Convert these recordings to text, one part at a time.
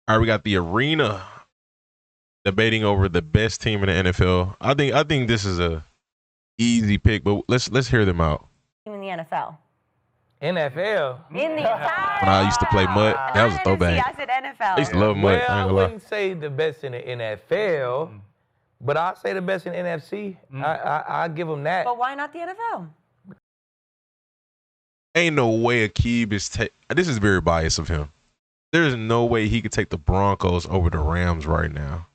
All right, we got the arena debating over the best team in the NFL. I think this is a easy pick, but let's hear them out. In the NFL. NFL? In the entire When I used to play mud, that was a throwback. I said NFL. I used to love mud. Well, I wouldn't say the best in the NFL, but I'll say the best in the NFC. I'll give them that. But why not the NFL? Ain't no way Akib is this is very biased of him. There's no way he could take the Broncos over the Rams right now.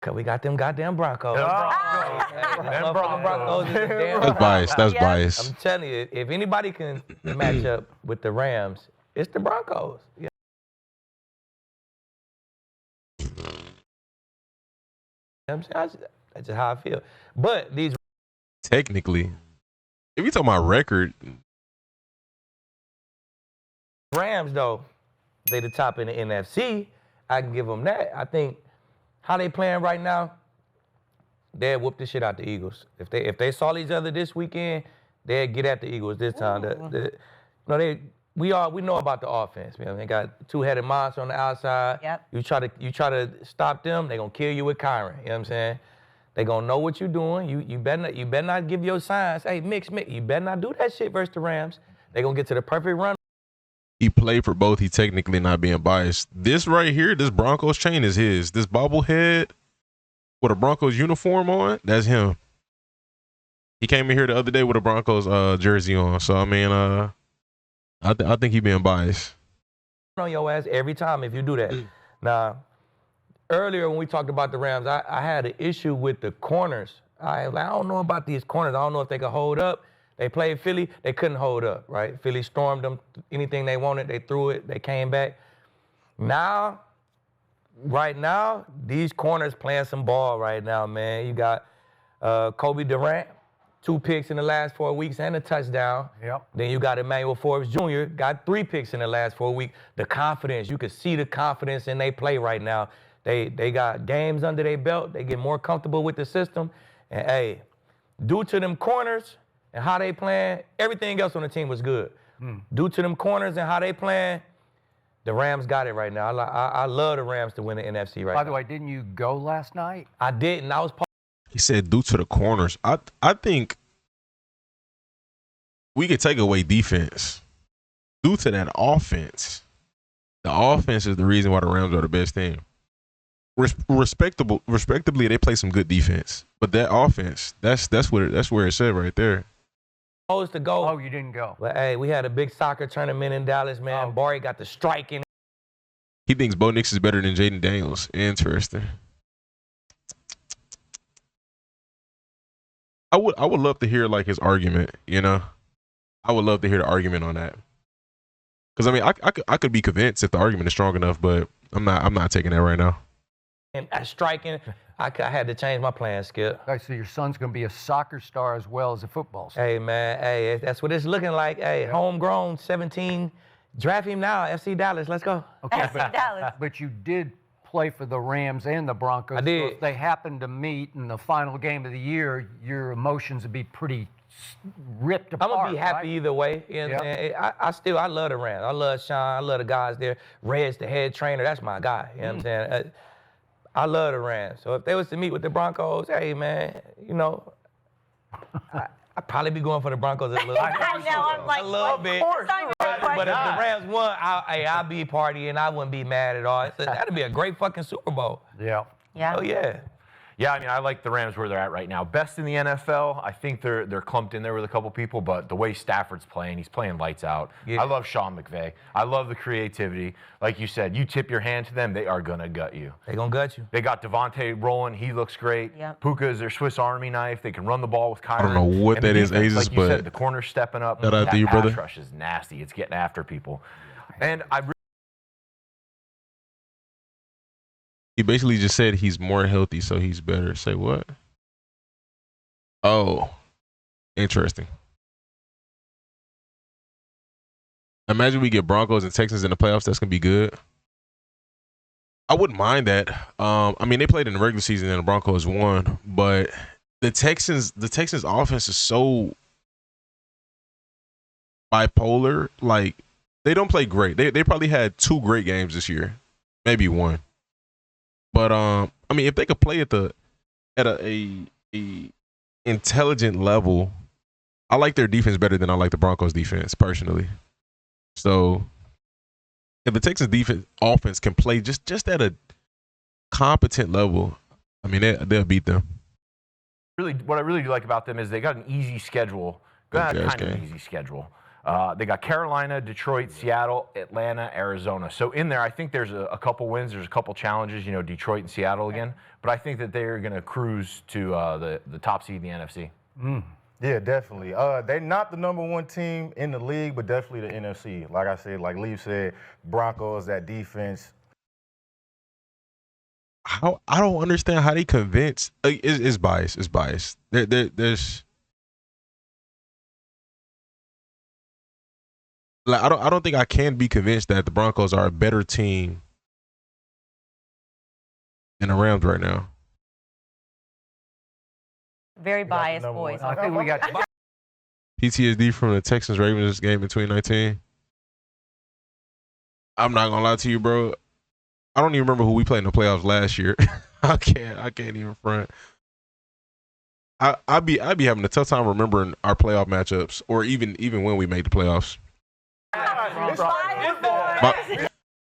Cause we got them goddamn Broncos. Broncos. That's biased. That's biased. I'm telling you, if anybody can match up with the Rams, it's the Broncos. Yeah. That's just how I feel. But these Technically, if you talk about record, Rams, though, they the top in the NFC. I can give them that. I think how they playing right now, they'll whoop the shit out the Eagles. If they saw each other this weekend, they'd get at the Eagles this time. We know about the offense, man. They got two-headed monster on the outside. Yep. You try to stop them, they're gonna kill you with Kyron. You know what I'm saying? They gonna know what you're doing. You better not give your signs. Hey, mix. You better not do that shit versus the Rams. They gonna get to the perfect run. he played for both. He technically not being biased. This right here, this Broncos chain is his. This bobblehead with a Broncos uniform on, that's him. He came in here the other day with a Broncos jersey on. So I mean, I think he being biased. On your ass every time if you do that. Now, earlier when we talked about the Rams, I had an issue with the corners. I don't know about these corners. I don't know if they could hold up. They played Philly, they couldn't hold up, right? Philly stormed them, anything they wanted, they threw it, they came back. Now, right now, these corners playing some ball right now, man. You got Kobe Durant, 2 picks in the last 4 weeks and a touchdown. Yep. Then you got Emmanuel Forbes Jr., got 3 picks in the last 4 weeks. The confidence, you can see the confidence in they play right now. They got games under their belt. They get more comfortable with the system. And, hey, due to them corners and how they playing, everything else on the team was good. Due to them corners and how they playing, the Rams got it right now. I love the Rams to win the NFC right now. By the way, didn't you go last night? I didn't. I was part. He said due to the corners. I think we could take away defense. Due to that offense, the offense is the reason why the Rams are the best team. Respectably, they play some good defense, but that offense, that's where it said right there. Supposed to go. Oh, you didn't go. But hey, we had a big soccer tournament in Dallas, man. Oh. Barry got the strike in. He thinks Bo Nix is better than Jaden Daniels. Interesting. I would love to hear like his argument. You know, I would love to hear the argument on that. Because I mean, I could be convinced if the argument is strong enough, but I'm not taking that right now. And striking, I had to change my plan, Skip. Okay, so your son's going to be a soccer star as well as a football star. Hey, man, hey, that's what it's looking like. Hey, homegrown, 17. Draft him now, FC Dallas. Let's go. Okay, FC Dallas. but you did play for the Rams and the Broncos. I did. So if they happen to meet in the final game of the year, your emotions would be pretty ripped apart. I'm going to be happy right? either way. You know what I'm saying? I love the Rams. I love Sean. I love the guys there. Red's the head trainer. That's my guy. You know what I'm saying? I love the Rams. So if they was to meet with the Broncos, hey, man, you know, I'd probably be going for the Broncos a little I know, I'm like, a little bit. But if the Rams won, I'll be partying. I wouldn't be mad at all. That'd be a great fucking Super Bowl. Yeah. Yeah. Oh, yeah. Yeah, I mean, I like the Rams where they're at right now. Best in the NFL. I think they're clumped in there with a couple people, but the way Stafford's playing, he's playing lights out. Yeah. I love Sean McVay. I love the creativity. Like you said, you tip your hand to them, they are going to gut you. They gonna gut you. They got Devontae rolling. He looks great. Yep. Puka is their Swiss Army knife. They can run the ball with Kyron. I don't know what And the that is, defense, Aziz, like you said, but the corner's stepping up. shout out That to you, pass brother. rush is nasty. It's getting after people. And I He basically just said he's more healthy, so he's better. Say what? Oh, interesting. Imagine we get Broncos and Texans in the playoffs. That's gonna be good. I wouldn't mind that. I mean, they played in the regular season and the Broncos won, but the Texans offense is so bipolar. Like, they don't play great. They probably had 2 great games this year. maybe one. But I mean, if they could play at a intelligent level, I like their defense better than I like the Broncos defense personally. So if the Texans defense offense can play just at a competent level, I mean they'll beat them. Really, what I really do like about them is they got an easy schedule. Kind of an easy schedule. They got Carolina, Detroit, Seattle, Atlanta, Arizona. So in there, I think there's a couple wins. There's a couple challenges, Detroit and Seattle again. But I think that they're going to cruise to the top seed in the NFC. Yeah, definitely. They're not the number one team in the league, but definitely the NFC. Like I said, like Lee said, Broncos, that defense. I don't understand how they convince. It's biased. It's biased. There's like I don't think I can be convinced that the Broncos are a better team than the Rams right now. Very biased number boys. one. I think we got PTSD from the Texans Ravens game in 2019. I'm not gonna lie to you, bro. I don't even remember who we played in the playoffs last year. I can't even front. I'd be having a tough time remembering our playoff matchups, or even when we made the playoffs.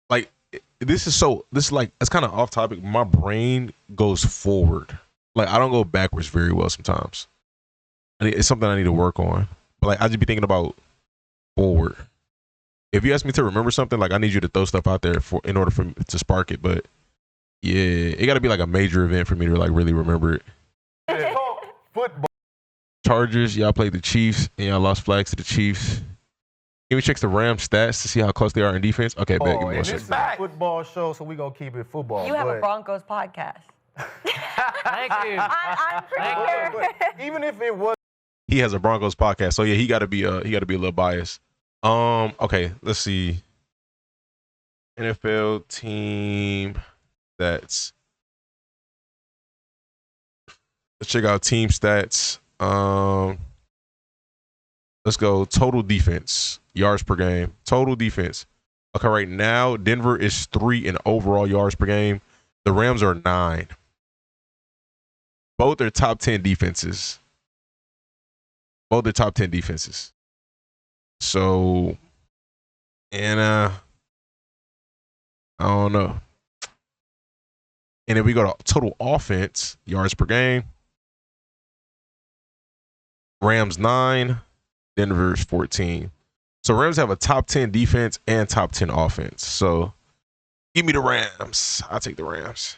Like this is like it's kind of off topic. My brain goes forward. Like I don't go backwards very well sometimes. It's something I need to work on. But like I just be thinking about forward. If you ask me to remember something, like I need you to throw stuff out there in order for me to spark it. But yeah, it got to be like a major event for me to like really remember it. Football. Chargers, y'all played the Chiefs and y'all lost flags to the Chiefs. Can we check the Rams stats to see how close they are in defense? Okay, bet. Give me one And second. this is a football show, so we're going to keep it football. You have a but- Broncos podcast. Thank you. I'm pretty sure. but even if it was He has a Broncos podcast, so yeah, he got to be a little biased. Okay, let's see. NFL team stats. Let's check out team stats. Let's go total defense, yards per game. Total defense. Okay, right now Denver is 3 in overall yards per game. The Rams are 9. Both are top 10 defenses. Both are top 10 defenses. So, and I don't know. And if we go to total offense, yards per game, Rams 9, Denver's 14. So Rams have a top 10 defense and top 10 offense. So give me the Rams. I'll take the Rams.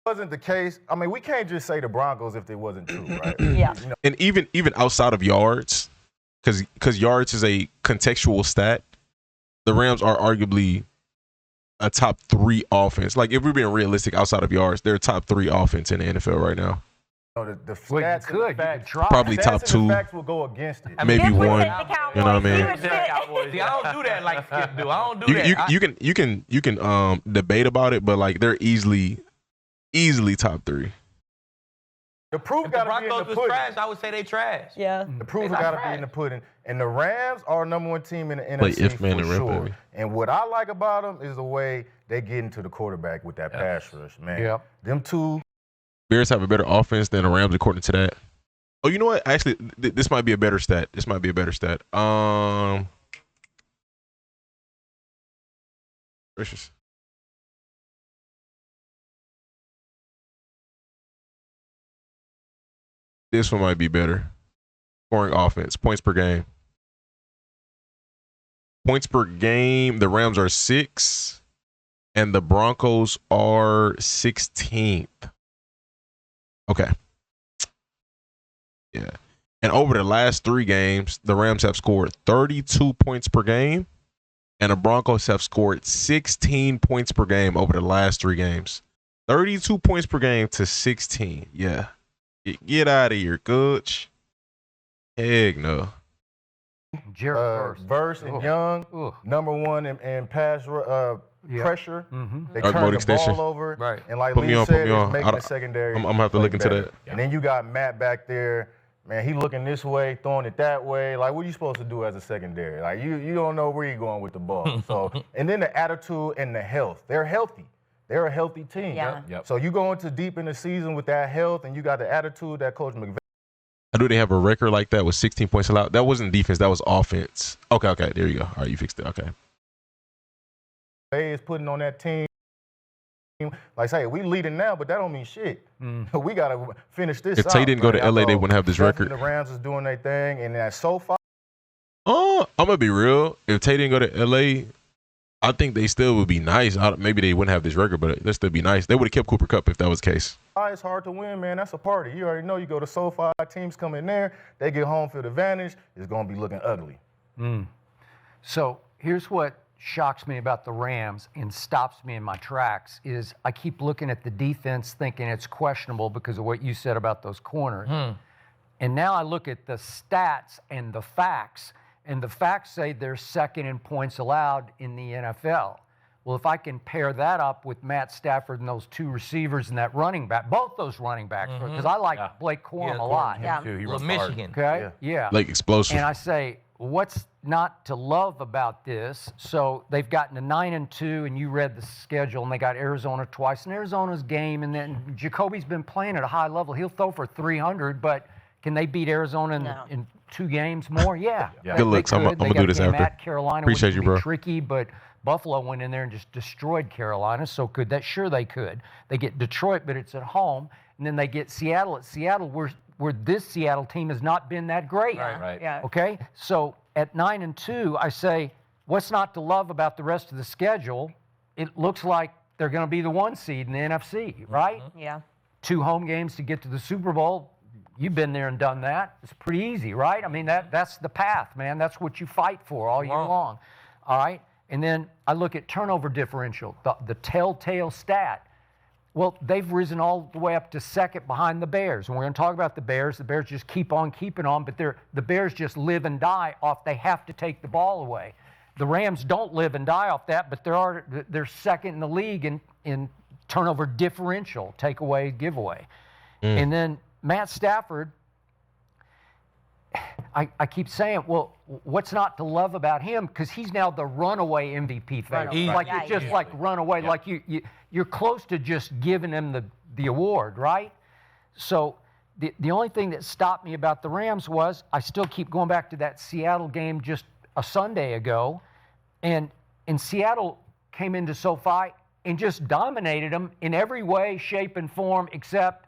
wasn't the case, I mean, we can't just say the Broncos if it wasn't true, right? Yeah. You know, And even outside of yards, because yards is a contextual stat, the Rams are arguably a top 3 offense. Like if we're being realistic, outside of yards, they're top 3 offense in the NFL right now. the Well, you stats and could. the You facts, could try. Probably stats top and 2, the facts will go against it. maybe Skip would 1. take the Cowboys. You know what I He mean? would sit. See, I don't do that like Skip do. I don't do that. You can debate about it, but like they're easily top 3. The proof If the got to be in Broncos the was pudding. trash, I would say they trash. Yeah. The proof They got not to be in trash. the pudding. And the Rams are number 1 team in the Play NFC if, man, for and rip, sure. baby. And what I like about them is the way they get into the quarterback with that pass rush, man. Yep. Them two. Bears have a better offense than the Rams according to that. Oh, you know what? Actually, this might be a better stat. Gracious. This one might be better. Scoring offense, points per game. Points per game, the Rams are 6, and the Broncos are 16th. Okay. Yeah. And over the last 3 games, the Rams have scored 32 points per game, and the Broncos have scored 16 points per game over the last 3 games. 32 points per game to 16. Yeah. Get out of here, coach. Heck no. Jared Verse and Oh. Young, Ugh. number 1 in pass Yeah. pressure. Mm-hmm. They Dark turn mode the extension. ball over. Right. And like Put me Lee on, said, put me on. it's making the secondary. I'm gonna have to play look into better. that. And then you got Matt back there. man, he looking this way, throwing it that way. Like, what are you supposed to do as a secondary? Like, you don't know where you're going with the ball. So, and then the attitude and the health. They're healthy. They're a healthy team. Yeah. Yep. So you go into deep in the season with that health, and you got the attitude that Coach McVay I knew they have a record like that with 16 points allowed. That wasn't defense. That was offense. Okay. There you go. All right, you fixed it. Okay. is putting on that team. Like, say, we leading now, but that don't mean shit. We got to finish this If out. Tay didn't go to man. LA, they So wouldn't have this definitely record. The Rams is doing their thing, and that SoFi. I'm gonna be real. If Tay didn't go to LA, I think they still would be nice. Maybe they wouldn't have this record, but they'd still be nice. They would have kept Cooper Kupp if that was the case. It's hard to win, man. That's a party. You already know you go to SoFi, teams come in there, they get home field advantage. It's going to be looking ugly. So here's what shocks me about the Rams and stops me in my tracks is I keep looking at the defense thinking it's questionable because of what you said about those corners. And now I look at the stats and the facts say they're second in points allowed in the NFL. Well, if I can pair that up with Matt Stafford and those two receivers and that running back, both those running backs, because I like Blake Corum a lot. Yeah. Too. He Little runs hard. Michigan. Okay? Yeah. Like explosive. And I say, what's not to love about this? So they've gotten to 9-2, and you read the schedule, and they got Arizona twice. And Arizona's game, and then Jacoby's been playing at a high level. He'll throw for 300, but can they beat Arizona No. in 2 games more? Yeah. Yeah. Good looks. I'm could. gonna They do got this game after. at Carolina, Appreciate which you, would be bro. tricky, but Buffalo went in there and just destroyed Carolina. So could that? Sure, they could. They get Detroit, but it's at home, and then they get Seattle at Seattle, where this Seattle team has not been that great. Right. Yeah. Okay, so at 9-2, I say, what's not to love about the rest of the schedule? It looks like they're going to be the 1 seed in the NFC, right? Yeah. 2 home games to get to the Super Bowl. You've been there and done that. It's pretty easy, right? I mean, that's the path, man. That's what you fight for all year long. All right? And then I look at turnover differential, the telltale stat. Well, they've risen all the way up to second behind the Bears. And we're going to talk about the Bears. The Bears just keep on keeping on, but the Bears just live and die off they have to take the ball away. The Rams don't live and die off that, but they're second in the league in turnover differential, takeaway, giveaway. And then Matt Stafford, I keep saying, well, what's not to love about him? Because he's now the runaway MVP favorite. Runaway. Like Yeah, it's just easily. like runaway. Yeah. Like you're close to just giving him the award, right? So the only thing that stopped me about the Rams was I still keep going back to that Seattle game just a Sunday ago, and Seattle came into SoFi and just dominated them in every way, shape, and form except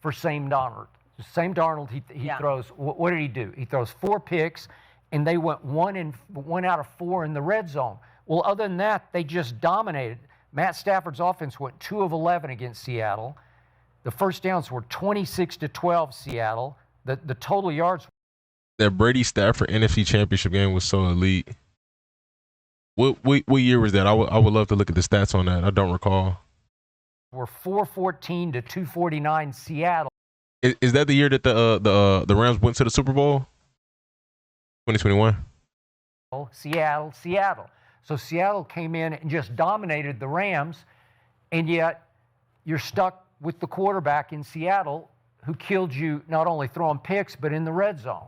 for Sam Darnold. Sam Darnold, he Yeah. throws, what did he do? He throws 4 picks, and they went 1 out of 4 in the red zone. Well, other than that, they just dominated. Matt Stafford's offense went 2 of 11 against Seattle. The first downs were 26-12 Seattle. The total yards. That Brady Stafford NFC Championship game was so elite. What year was that? I would love to look at the stats on that. I don't recall. Were 414 to 249 Seattle. Is that the year that the Rams went to the Super Bowl? 2021. Seattle. So Seattle came in and just dominated the Rams, and yet you're stuck with the quarterback in Seattle who killed you not only throwing picks but in the red zone.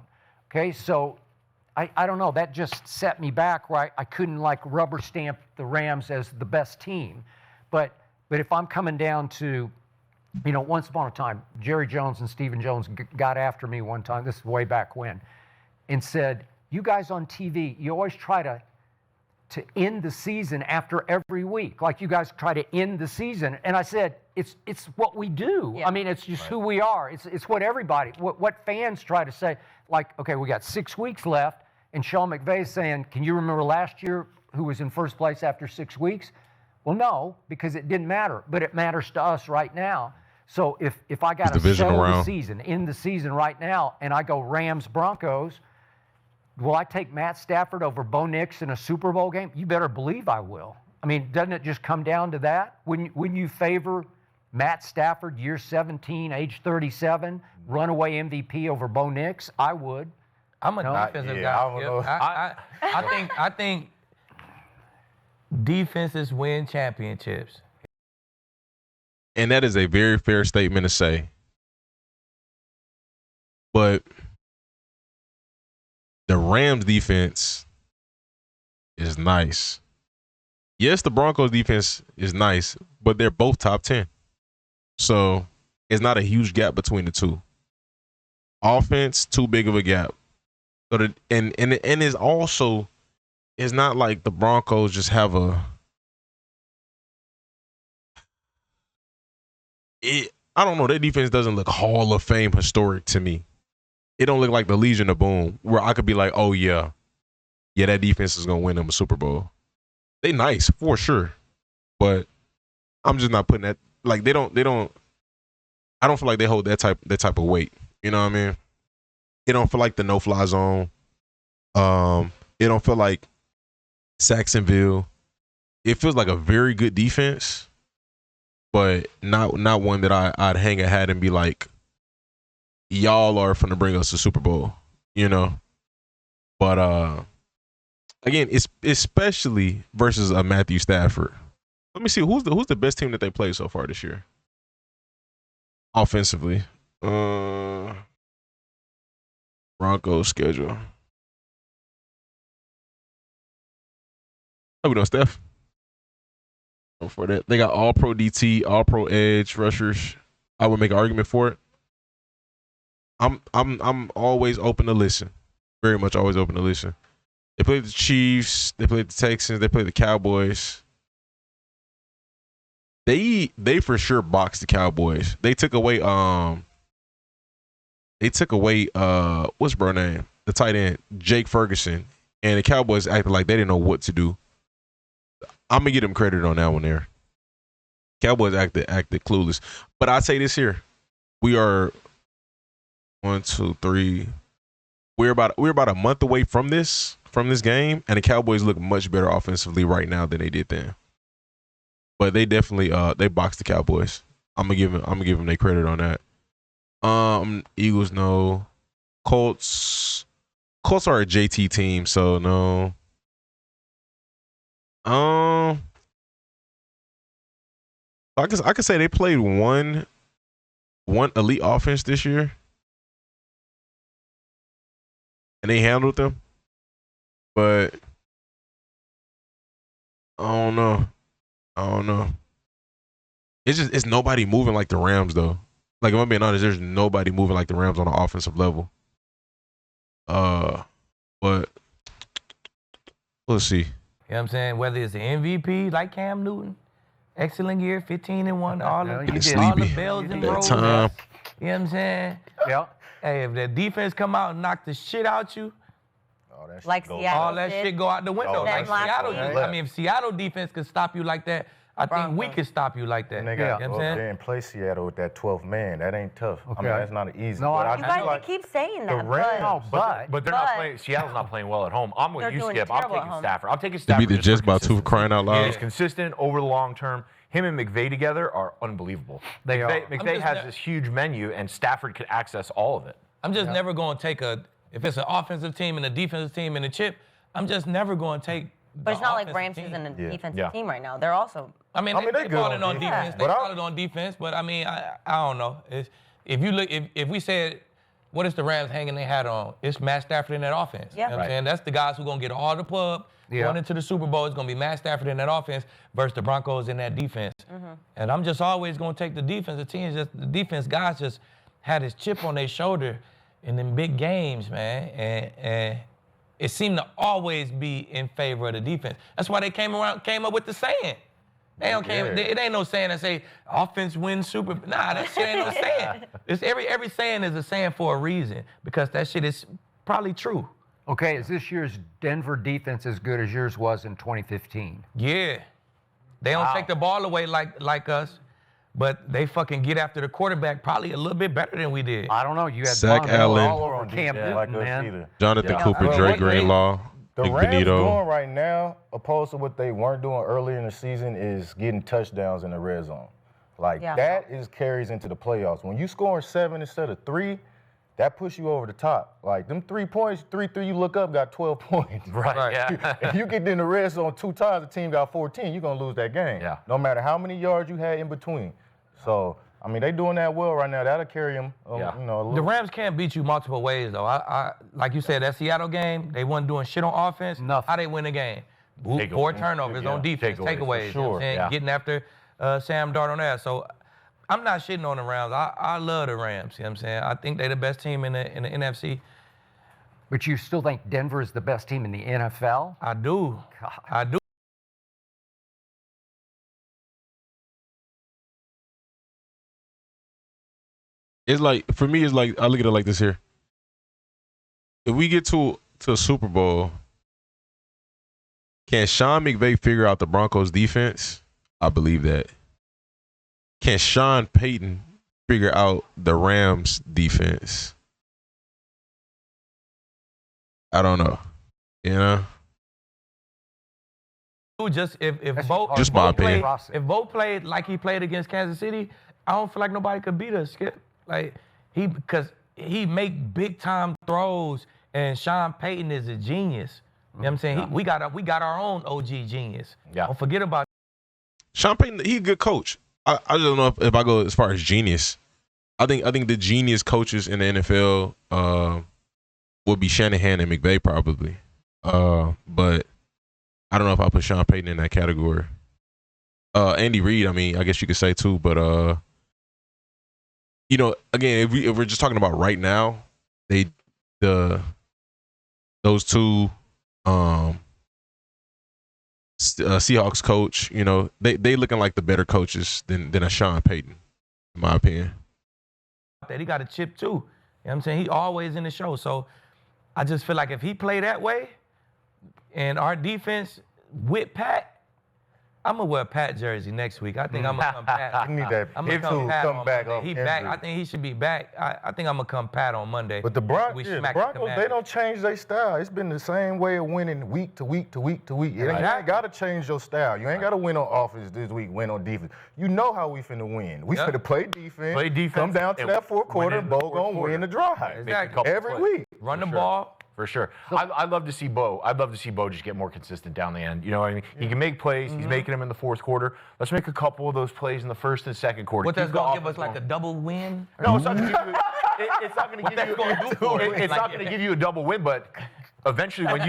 Okay, so I don't know. That just set me back where I couldn't like rubber stamp the Rams as the best team. But if I'm coming down to, once upon a time, Jerry Jones and Stephen Jones got after me one time, this is way back when, and said, you guys on TV, you always try to end the season after every week. Like you guys try to end the season. And I said, it's what we do. Yeah. I mean, it's just who we are. It's what everybody, what fans try to say. Like, okay, we got 6 weeks left, and Sean McVay's saying, can you remember last year who was in first place after 6 weeks? Well, no, because it didn't matter, but it matters to us right now. So if I got to divisional settle the round. season, end the season right now, and I go Rams Broncos, will I take Matt Stafford over Bo Nix in a Super Bowl game? You better believe I will. I mean, doesn't it just come down to that? Wouldn't you favor Matt Stafford, year 17, age 37, runaway MVP over Bo Nix? I would. I'm a No? defensive Yeah, guy. I don't know. I think defenses win championships. And that is a very fair statement to say. But the Rams defense is nice. Yes, the Broncos defense is nice, but they're both top 10. So it's not a huge gap between the two. Offense, too big of a gap. So and it's also, it's not like the Broncos just have I don't know, their defense doesn't look Hall of Fame historic to me. It don't look like the Legion of Boom, where I could be like, oh yeah, that defense is gonna win them a Super Bowl. They nice for sure, but I'm just not putting that, like, they don't. I don't feel like they hold that type of weight. You know what I mean? It don't feel like the no-fly zone. It don't feel like Saxonville. It feels like a very good defense, but not one that I'd hang a hat and be like, y'all are finna bring us a Super Bowl, you know? But again, it's especially versus a Matthew Stafford. Let me see, who's the best team that they played so far this year? Offensively. Broncos schedule. Oh, we know Steph. For that, they got all pro DT, all pro edge rushers. I would make an argument for it. I'm always open to listen. Very much always open to listen. They played the Chiefs, they played the Texans, they played the Cowboys. They for sure boxed the Cowboys. They took away what's bro name? The tight end, Jake Ferguson. And the Cowboys acted like they didn't know what to do. I'm gonna give them credit on that one there. Cowboys acted clueless. But I say this here. We are 1, 2, 3. We're about a month away from this game, and the Cowboys look much better offensively right now than they did then. But they definitely they boxed the Cowboys. I'm gonna give them their credit on that. Eagles, no. Colts are a JT team, so no. I could say they played one elite offense this year, and they handled them. But I don't know. It's nobody moving like the Rams though. Like, if I'm being honest, there's nobody moving like the Rams on the offensive level. But let's see. You know what I'm saying? Whether it's the MVP like Cam Newton, excellent year, 15-1, all Yeah, the you did. all the bells and That rolls. time. You know what I'm saying? Yeah. Hey, if the defense come out and knock the shit out you, All that shit Like goes Seattle. all that did. shit go out the window. Oh, Like last Seattle, week. I mean, if Seattle defense could stop you like that, I think we Broncos. could stop you like that. And they You got know to what go I'm up saying? there and play Seattle with that 12th man. That ain't tough. I mean, Okay. that's not easy. No, but I- You just guys like keep saying that, Rams- No, but But they're not But- playing. Seattle's not playing well at home. I'm with They're you, doing Skip. I'm terrible at taking home. Stafford. I'm taking They Stafford. beat the just for Jets by 2 for crying out loud. He's consistent over the long term. Him and McVay together are unbelievable. They are. McVay just has not- this huge menu, and Stafford could access all of it. I'm just never going to take if it's an offensive team and a defensive team and a chip, I'm just never going to take But it's not like offensive Rams team. isn't a Yeah. defensive Yeah. team right now. They're also. I mean, I mean, they they good balling on on defense. defense. They But I- solid on defense, but I mean, I don't know. If you look, if we said, what is the Rams hanging their hat on? It's Matt Stafford in that offense. Yeah. You know what I'm saying? That's the guys who are going to get all the pub Yeah. going into the Super Bowl. It's going to be Matt Stafford in that offense versus the Broncos in that defense. And I'm just always going to take the defense. The defense guys just had his chip on their shoulder in them big games, man. And it seemed to always be in favor of the defense. That's why they came up with the saying. It ain't no saying that say offense wins Super. Nah, that shit ain't no saying. It's every saying is a saying for a reason, because that shit is probably true. okay, is this year's Denver defense as good as yours was in 2015? Yeah. They don't take the ball away like us, but they fucking get after the quarterback probably a little bit better than we did. I don't know. You had Zach Von Miller Allen. all over on Cam defense Newton, like us man. either. Jonathan Yeah. Cooper, Well, Dre what they- Greenlaw, The Nick Rams Benito. doing right now, opposed to what they weren't doing earlier in the season, is getting touchdowns in the red zone. Like, Yeah. that is carries into the playoffs. When you scoring 7 instead of 3, that puts you over the top. Like, them 3 points, 3-3, you look up, got 12 points. Right. Yeah. If you get in the red zone 2 times, the team got 14, you're going to lose that game. Yeah. No matter how many yards you had in between. So, I mean, they doing that well right now. That'll carry them, Yeah. you know, a The little. Rams can't beat you multiple ways, though. I like you said, that Seattle game, they wasn't doing shit on offense. Nothing. How they win the game? Takeaways. 4 turnovers on defense, Takeaways, for takeaways. You know what I'm saying? yeah. Getting after Sam Darnold on that. So I'm not shitting on the Rams. I love the Rams. You know what I'm saying? I think they're the best team in the NFC. But you still think Denver is the best team in the NFL? I do. God. I do. It's like, for me, it's like, I look at it like this here. If we get to a Super Bowl, can Sean McVay figure out the Broncos defense? I believe that. Can Sean Payton figure out the Rams defense? I don't know. You know? Just if That's Bo, hard Just to my believe. opinion. if Bo played like he played against Kansas City, I don't feel like nobody could beat us, Skip. Like because he make big time throws, and Sean Payton is a genius. You know what I'm saying? We got our own OG genius. Yeah. Don't forget about Sean Payton, he's a good coach. I just don't know if I go as far as genius. I think the genius coaches in the NFL would be Shanahan and McVay probably. But I don't know if I put Sean Payton in that category. Andy Reid, I mean, I guess you could say too, but you know, again, if we're just talking about right now, those two Seahawks coach, you know, they looking like the better coaches than a Sean Payton, in my opinion. that. He got a chip too. You know what I'm saying? He always in the show. So I just feel like if he play that way and our defense with Pat, I'm gonna wear a Pat jersey next week. I think I'm gonna come Pat. You need that I'm gonna hit come to Pat come on back Monday. off He back. injury. I think he should be back. I think I'm gonna come Pat on Monday. But the We Broncos, smack the they Commanders. don't change their style. It's been the same way of winning week to week to week to week. You ain't got to change your style. You ain't got to win on offense this week, win on defense. You know how we finna win. We Yep. finna play defense. Play defense Come down to and that fourth win quarter, in and the Bo fourth gonna quarter. win the drive. Make a Exactly. couple Every plays. week. Run the sure. ball. For sure. I'd love to see Bo. I'd love to see Bo just get more consistent down the end. You know what I mean? He can make plays. He's making them in the fourth quarter. Let's make a couple of those plays in the first and second quarter. What that's Keep the gonna give us offense like a going. double win? No, it's not going to give you. It's not going to give that's you. gonna do for us? It's not going to give you a double win, but eventually, when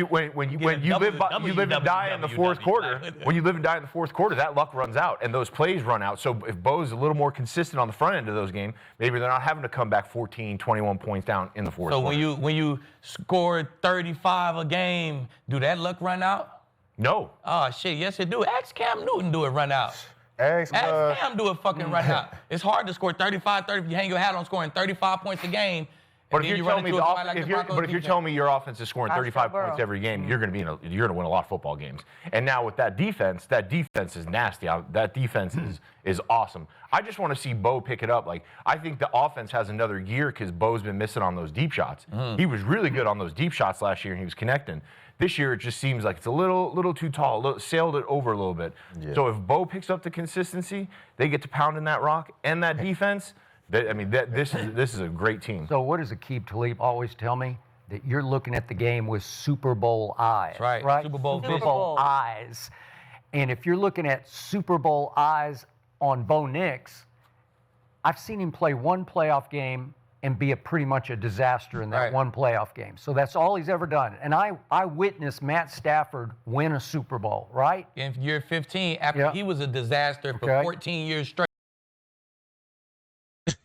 you live and die in the fourth quarter, when you live and die in the fourth quarter, that luck runs out and those plays run out. So if Bo's a little more consistent on the front end of those games, maybe they're not having to come back 14, 21 points down in the fourth So quarter. when you score 35 a game, do that luck run out? No. Oh shit, yes it do. Ask Cam Newton do it run out. Ask, Ask Cam do it fucking run out. It's hard to score 35, 30. You hang your hat on scoring 35 points a game. But and if then you're you run telling me into a the fight like the Broncos but if you're defense. telling me your offense is scoring Ask 35 Joe points Burrow. every game, you're going to win a lot of football games. And now with that defense is nasty. That defense is awesome. I just want to see Bo pick it up. Like I think the offense has another year because Bo's been missing on those deep shots. He was really good on those deep shots last year, and he was connecting. This year, it just seems like it's a little too tall. Sailed it over a little bit. Yeah. So if Bo picks up the consistency, they get to pounding that rock and that defense. This is a great team. So what does Aqib Talib always tell me? That you're looking at the game with Super Bowl eyes. Right. Right? Super Bowl Super vision. Bowl eyes. And if you're looking at Super Bowl eyes on Bo Nix, I've seen him play one playoff game and be pretty much a disaster in that Right. one playoff game. So that's all he's ever done. And I witnessed Matt Stafford win a Super Bowl, right? In year 15, after Yeah. he was a disaster for Okay. 14 years straight.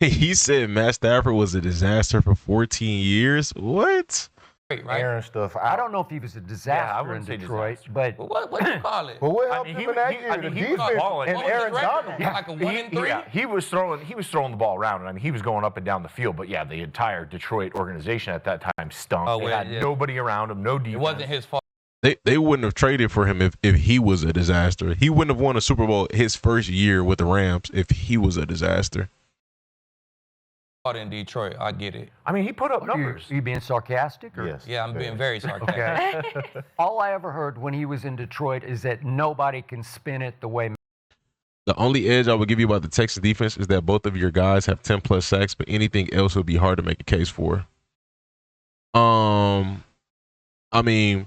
He said Matt Stafford was a disaster for 14 years. What? Right? airing stuff out. I don't know if he was a disaster in wouldn't say Detroit, disaster. but What do you call it? But what I helped mean, him he- in that he- year? I mean, The he was defense balling. and What was Aaron his record? Donald. Like a 1-3? Yeah, he was throwing the ball around, and I mean, he was going up and down the field. But yeah, the entire Detroit organization at that time stunk. Oh, They well, had yeah. nobody around him, no defense. It wasn't his fault. They wouldn't have traded for him if he was a disaster. He wouldn't have won a Super Bowl his first year with the Rams if he was a disaster. In Detroit, I get it. I mean, he put up are numbers. you being sarcastic? Or? Yes. Yeah, I'm being very sarcastic. Okay. All I ever heard when he was in Detroit is that nobody can spin it the way. The only edge I would give you about the Texans defense is that both of your guys have 10 plus sacks, but anything else would be hard to make a case for. I mean,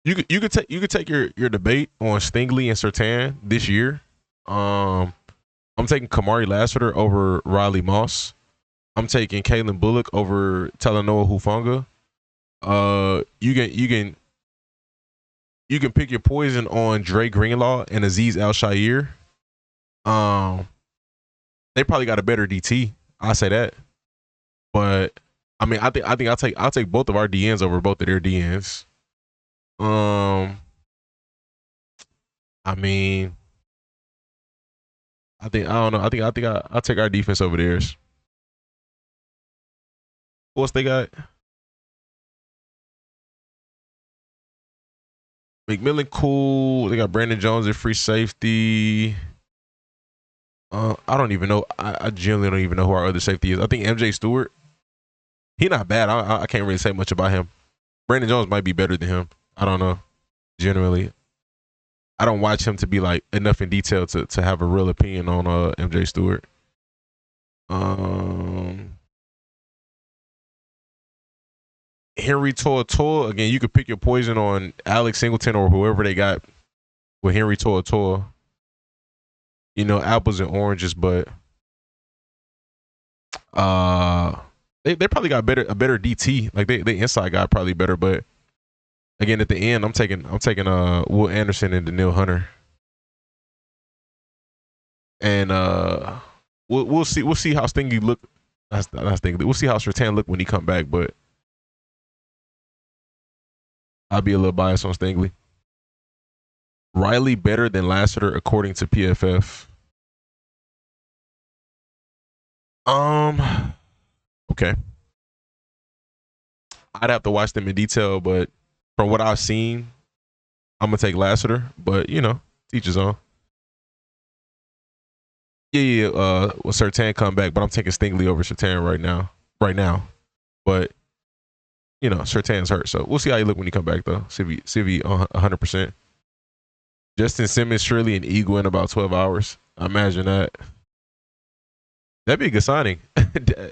you could take your debate on Stingley and Surtain this year. I'm taking Kamari Lassiter over Riley Moss. I'm taking Kalen Bullock over Talanoa Hufanga. You can pick your poison on Dre Greenlaw and Azeez Al-Shaair. They probably got a better DT. I'll say that. But I mean, I think I'll take both of our DNs over both of their DNs. I mean, I don't know. I think I'll take our defense over theirs. What else they got? McMillan, cool. They got Brandon Jones at free safety. I don't even know. I generally don't even know who our other safety is. I think MJ Stewart. He not bad. I can't really say much about him. Brandon Jones might be better than him. I don't know. Generally, I don't watch him to be like enough in detail to have a real opinion on MJ Stewart. Henry Toa. Again, you could pick your poison on Alex Singleton or whoever they got with Henry Toa. You know, apples and oranges, but they probably got a better DT. Like they inside guy probably better, but again at the end, I'm taking Will Anderson and Daniil Hunter, and we'll see how Stingley look. That's Stingley. We'll see how Surtain look when he come back, but I'll be a little biased on Stingley. Riley better than Lassiter according to PFF. Okay. I'd have to watch them in detail, but from what I've seen, I'm gonna take Lassiter. But you know, teach his own. Yeah. Well, Surtain come back, but I'm taking Stingley over Surtain right now. But you know, Surtain's hurt, so we'll see how he look when he come back though. See if he 100%. Justin Simmons, surely an Eagle in about 12 hours. I imagine that. That'd be a good signing.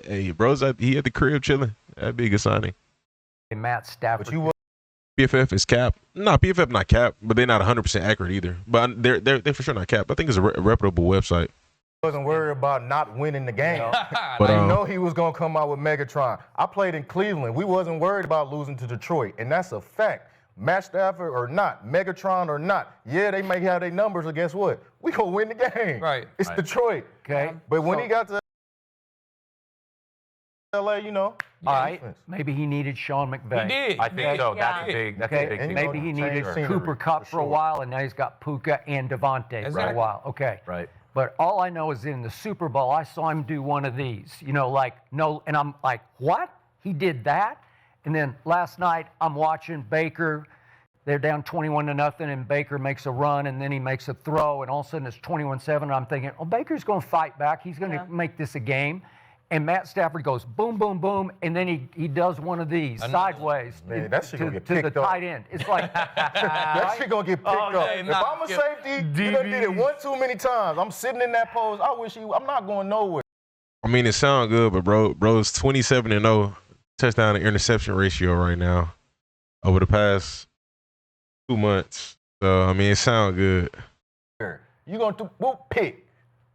Hey, bro's he at the crib chilling. That'd be a good signing. Matt Stafford. PFF is cap. No, PFF not cap, but they're not 100% accurate either. But they're for sure not cap. I think it's a reputable website. Wasn't worried about not winning the game. But you know he was gonna come out with Megatron. I played in Cleveland. We wasn't worried about losing to Detroit, and that's a fact. Matt Stafford or not, Megatron or not, yeah, they may have their numbers, but guess what? We gonna win the game. Right. It's Detroit. Okay. But when he got to LA, you know. All right. Maybe he needed Sean McVay. He did. I think so. Yeah. That's big. That's Okay. a big And thing. Maybe he needed Change Cooper scenery, Kupp for a sure. while, and now he's got Puka and Devontae for a Exactly. while. Okay. Right. But all I know is in the Super Bowl, I saw him do one of these, you know, like, no, and I'm like, what? He did that? And then last night, I'm watching Baker. They're down 21-0, and Baker makes a run, and then he makes a throw, and all of a sudden it's 21-7. And I'm thinking, oh, Baker's going to fight back. He's going to make this a game. And Matt Stafford goes boom, boom, boom, and then he does one of these sideways Man, that shit gonna to get the picked up. tight end. It's like, That shit gonna get picked up. day, If not I'm a get safety, you done did it one too many times. I'm sitting in that pose. I wish I'm not going nowhere. I mean, it sounds good, but bro's 27-0 touchdown to interception ratio right now over the past 2 months. So I mean, it sounds good. You gonna do whoop pick.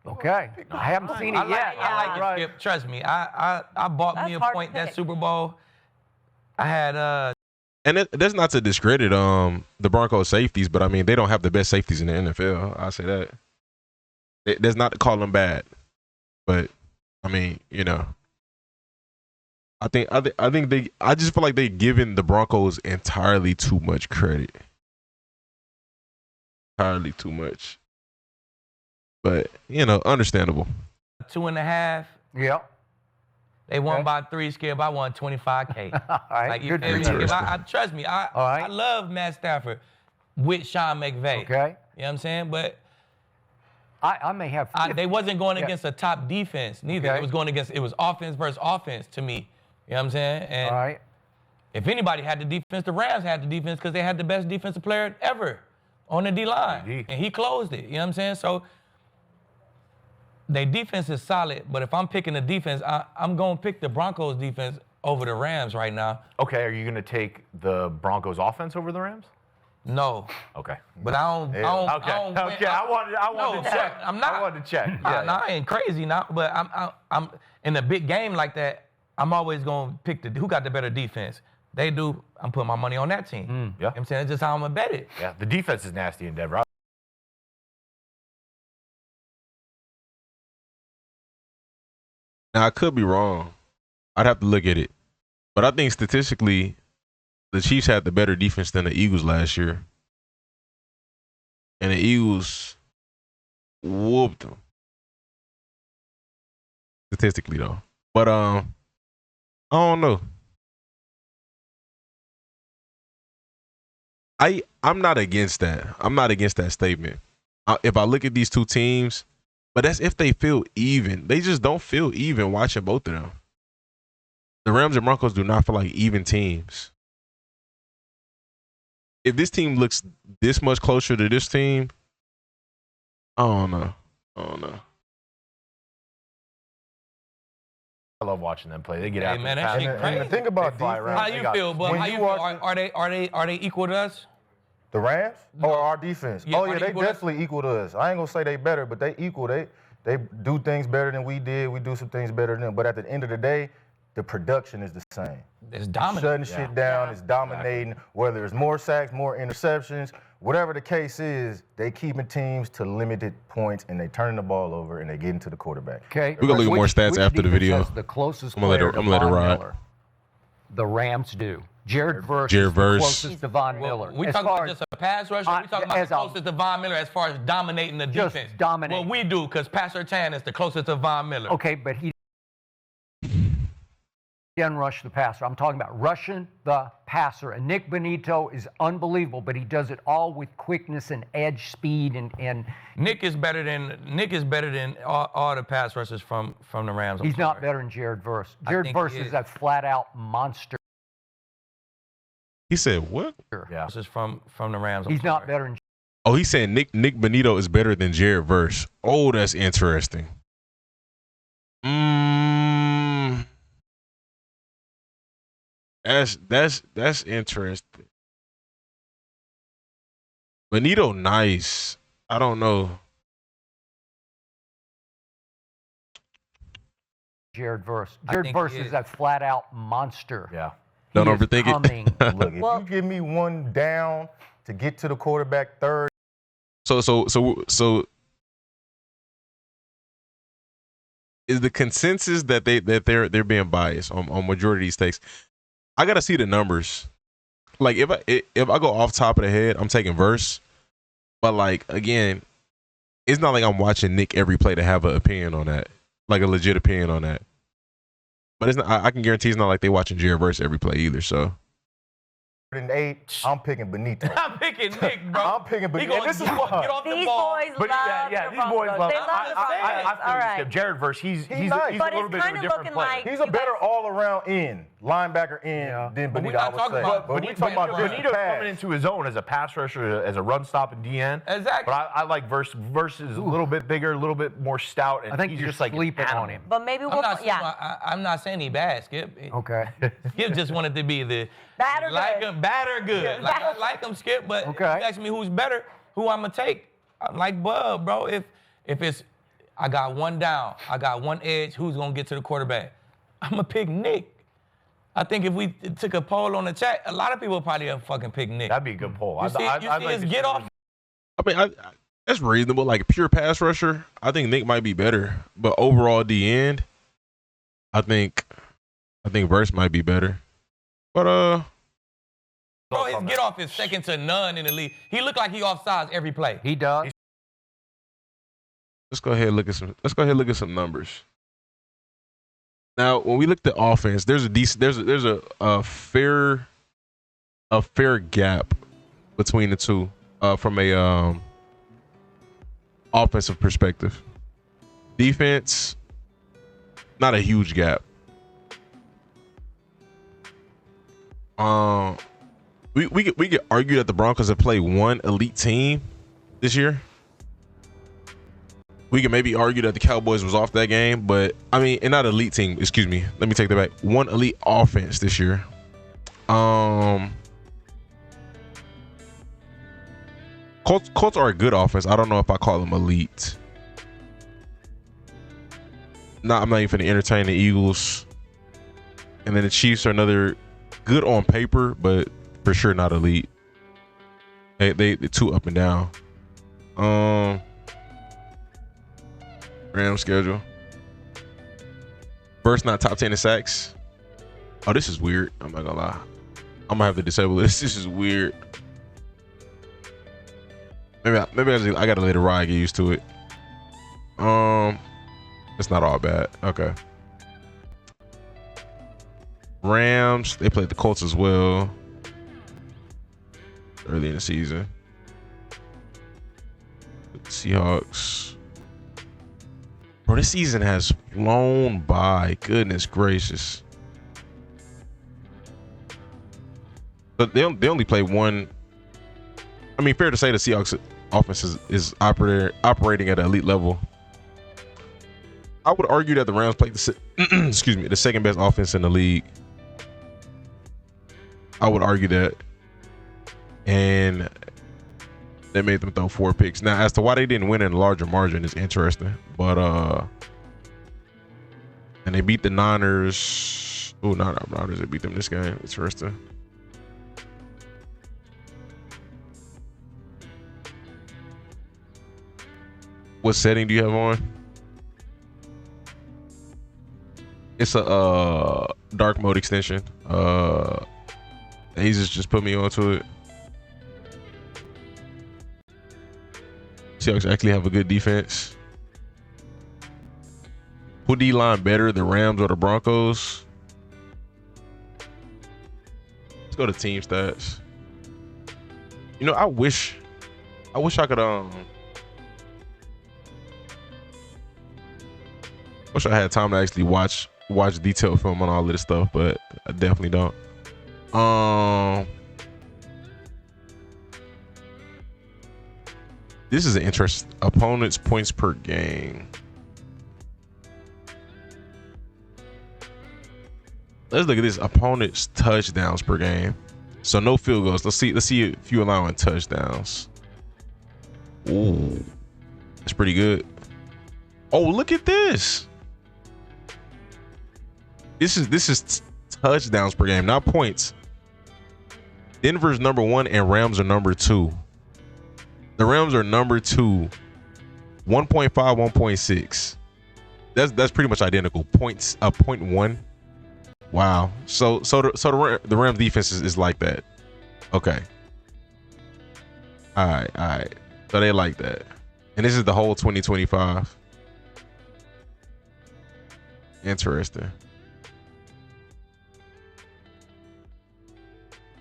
okay, I haven't seen it I yet. like it, Skip. Trust me. I bought me That's a hard to point that pick. Super Bowl. I had And that's not to discredit the Broncos safeties, but I mean they don't have the best safeties in the NFL. I'll say that. That's not to call them bad, but I mean, you know, I just feel like they're giving the Broncos entirely too much credit. Entirely too much. But, you know, understandable. 2.5. Yep. They won Okay. by 3, Skip. I won 25K. All right. Like, you Good feel for me? you. Skip, trust me. All right. I love Matt Stafford with Sean McVay. Okay. You know what I'm saying? But I may have. they wasn't going Yeah. against a top defense neither. Okay. It was offense versus offense to me. You know what I'm saying? And All right. if anybody had the defense, the Rams had the defense because they had the best defensive player ever on the D-line. Indeed. And he closed it. You know what I'm saying? So their defense is solid, but if I'm picking the defense, I'm going to pick the Broncos defense over the Rams right now. Okay, are you going to take the Broncos offense over the Rams? No, Okay. but I don't. Okay. I wanted to check. I'm not. I wanted to check. Nah, I ain't crazy now, but I'm in a big game like that. I'm always gonna pick who got the better defense. They do. I'm putting my money on that team. Yeah. You know what I'm saying? It's just how I'm gonna bet it. Yeah. The defense is nasty in Denver. Now I could be wrong. I'd have to look at it, but I think statistically, the Chiefs had the better defense than the Eagles last year, and the Eagles whooped them statistically though. But I don't know. I'm not against that. I'm not against that statement. If I look at these two teams, but that's if they feel even. They just don't feel even watching both of them. The Rams and Broncos do not feel like even teams. If this team looks this much closer to this team, I don't know. I love watching them play. They get Hey, after man, the that pass. shit And crazy. the thing about They fly defense, around. How you feel, bud? when How you you feel? watch Are they equal to us? the Rams or our defense? Yeah, Oh are yeah, they they equal to us? definitely equal to us. I ain't gonna say they better, but they equal. They do things better than we did. We do some things better than them. But at the end of the day, the production is the same. It's dominant. Shutting shit down, it's dominating. Whether it's more sacks, more interceptions, whatever the case is, they keeping teams to limited points and they turning the ball over and they getting to the quarterback. Okay. We're gonna look at more stats Which after the defense video. has the closest I'm gonna let player it- to I'm gonna let it Von ride. Miller? The Rams do. Jared Verse Jared is the Verse. closest to Von Miller. We As talking far about as- just a pass rusher. We talking about as the a- closest to Von Miller as far as dominating the Just defense. dominate. What we do, because Pastor Chan is the closest to Von Miller. Okay, but he didn't rush the passer. I'm talking about rushing the passer. And Nick Benito is unbelievable, but he does it all with quickness and edge speed and Nick is better than all the pass rushers from the Rams. I'm he's not sorry. better than Jared Verse. I Jared think Verse he is is. a flat out monster. He said what? Yeah. This is from the Rams. I'm He's not sorry. better than Oh, he's saying Nick Benito is better than Jared Verse. Oh, that's interesting. That's interesting. Benito, nice. I don't know. Jared Verse. I Jared think Verse he is is. a flat out monster. Yeah. Don't He is overthink it. coming. Look, if Well- you give me one down to get to the quarterback third, So is the consensus that they're being biased on majority of these takes? I gotta see the numbers. Like if I go off top of the head, I'm taking Verse. But like again, it's not like I'm watching Nick every play to have an opinion on that, like a legit opinion on that. But it's not. I can guarantee it's not like they watching Jared Verse every play either. So and 8, I'm picking Benito. I'm picking Nick, bro. I'm picking He Benito. gonna And this is get why. off the These ball. boys But love yeah, the these boys Broncos. love. They love the Broncos. I All right. Skip. Jared Verse, he's nice. a But little it's bit of kinda a different looking player. like- He's a You better guys- all-around end, linebacker end Yeah. than But we Benito, not I would talking say. about- But we Benito's talking about coming good Benito's coming pass. into his own as a pass rusher, as a run stop and DN. Exactly. But I like Verse. Verse is a little bit bigger, a little bit more stout, and I think he's you're just like an sleeping on animal. him. But maybe I'm we'll, not, yeah. I'm not saying he bad, Skip. Okay. Skip just wanted to be the Bad or like good? him, bad or good. Like I like him, Skip, but Okay. if you ask me who's better, who I'm gonna take. I'm like Bub, bro. If it's I got one down, I got one edge, who's gonna get to the quarterback? I'm gonna pick Nick. I think if we took a poll on the chat, a lot of people probably have fucking picked Nick. That'd be a good poll. You see his to get see off? I mean, that's reasonable. Like pure pass rusher, I think Nick might be better. But overall, at the end, I think Verse might be better. But Bro, his get off is second to none in the league. He looked like he offsides every play. He does. let's go ahead and look at some numbers. Now, when we look at the offense, there's a fair gap between the two from a offensive perspective. Defense, not a huge gap. We could argue that the Broncos have played one elite team this year. We can maybe argue that the Cowboys was off that game, but I mean, and not elite team. Excuse me. Let me take that back. One elite offense this year. Colts are a good offense. I don't know if I call them elite. I'm not even finna entertain the Eagles. And then the Chiefs are another good on paper, but for sure not elite. They're too up and down. Rams schedule. First, not top 10 in sacks. Oh, this is weird. I'm not gonna lie. I'm gonna have to disable this. This is weird. Maybe I gotta let it ride, get used to it. It's not all bad. Okay. Rams, they played the Colts as well early in the season. Seahawks. Bro, this season has flown by. Goodness gracious. But they only play one. I mean, fair to say the Seahawks offense is operating at an elite level. I would argue that the Rams played the second best offense in the league. I would argue that. And they made them throw 4 picks. Now, as to why they didn't win in a larger margin is interesting. But and they beat the Niners. Oh, not Niners. They beat them this game. Interesting. What setting do you have on? It's a dark mode extension. He's just put me onto it. Seahawks actually have a good defense. Who D-line better, the Rams or the Broncos? Let's go to team stats. You know, I wish I could wish I had time to actually watch detailed film on all of this stuff, but I definitely don't. This is an interesting opponent's points per game. Let's look at this opponent's touchdowns per game. So no field goals. Let's see if you allow in touchdowns. Ooh, that's pretty good. Oh, look at this. This is touchdowns per game, not points. Denver's number 1 and Rams are number 2. The Rams are number 2, 1.5, 1.6. That's pretty much identical. Points, 0.1. Wow. So the Rams defense is like that. Okay. All right. So they like that, and this is the whole 2025. Interesting.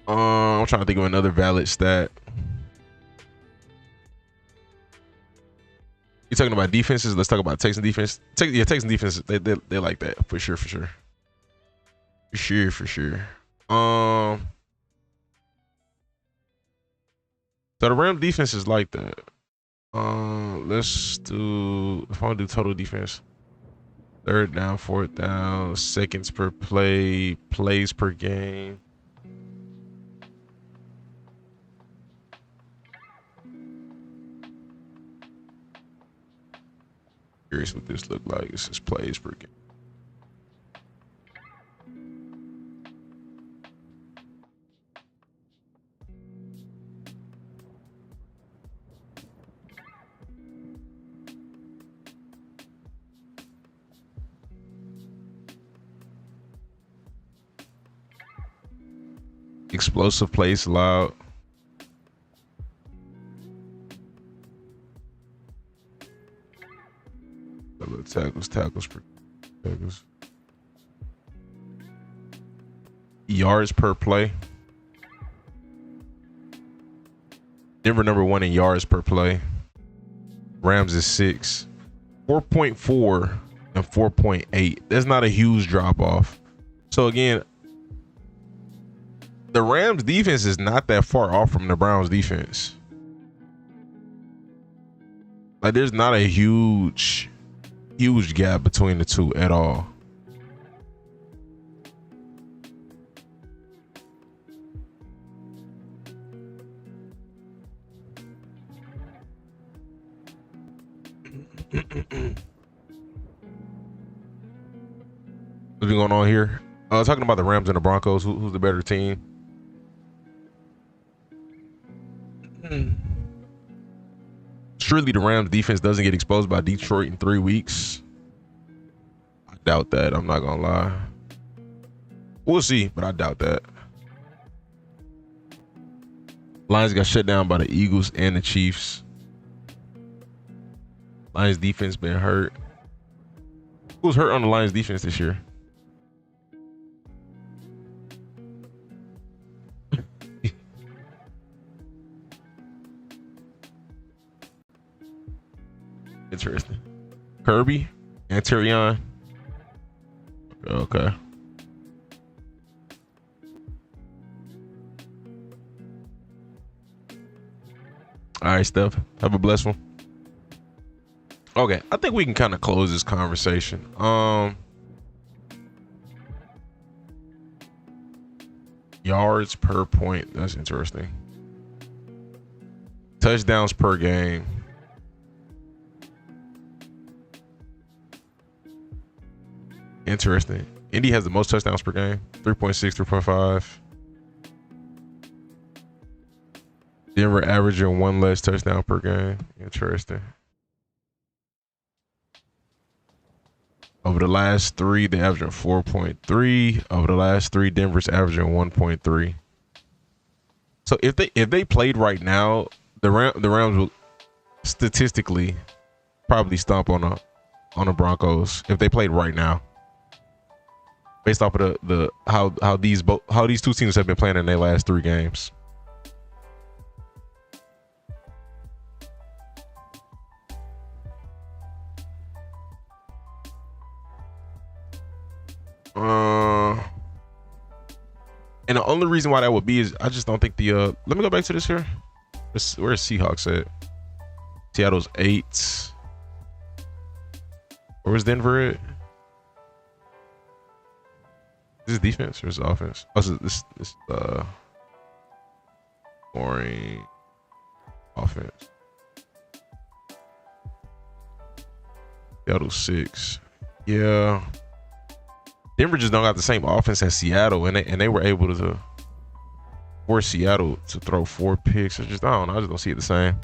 I'm trying to think of another valid stat. You talking about defenses? Let's talk about Texan defense. Texan defense. They like that for sure. For sure. So the Rams defense is like that. Let's do. If I want to do total defense, 3rd down, 4th down, seconds per play, plays per game. Curious what this look like. This is plays per game. Explosive plays allowed. Tackles per tackles. Yards per play. Denver number 1 in yards per play. Rams is 6. 4.4 and 4.8. That's not a huge drop off. So again, the Rams defense is not that far off from the Browns defense. Like there's not a huge gap between the two at all. What's been going on here? Talking about the Rams and the Broncos. Who's the better team? Surely the Rams defense doesn't get exposed by Detroit in 3 weeks. I doubt that. I'm not gonna lie. We'll see, but I doubt that. Lions got shut down by the Eagles and the Chiefs. Lions defense been hurt. Who's hurt on the Lions defense this year? Interesting. Kirby and Terrion. Okay. All right, Steph. Have a blessed one. Okay, I think we can kind of close this conversation. Yards per point. That's interesting. Touchdowns per game. Interesting. Indy has the most touchdowns per game. 3.6, 3.5. Denver averaging one less touchdown per game. Interesting. Over the last three, they averaging 4.3. Over the last three, Denver's averaging 1.3. So if they played right now, the Rams will statistically probably stomp on the Broncos if they played right now, based off of how these two teams have been playing in their last three games. And the only reason why that would be is I just don't think let me go back to this here. Where's Seahawks at? Seattle's 8. Where's Denver at? Is this defense or is this offense? Oh, this boring offense. Seattle's 6. Yeah. Denver just don't got the same offense as Seattle, and they were able to force Seattle to throw 4 picks. I just don't see it the same.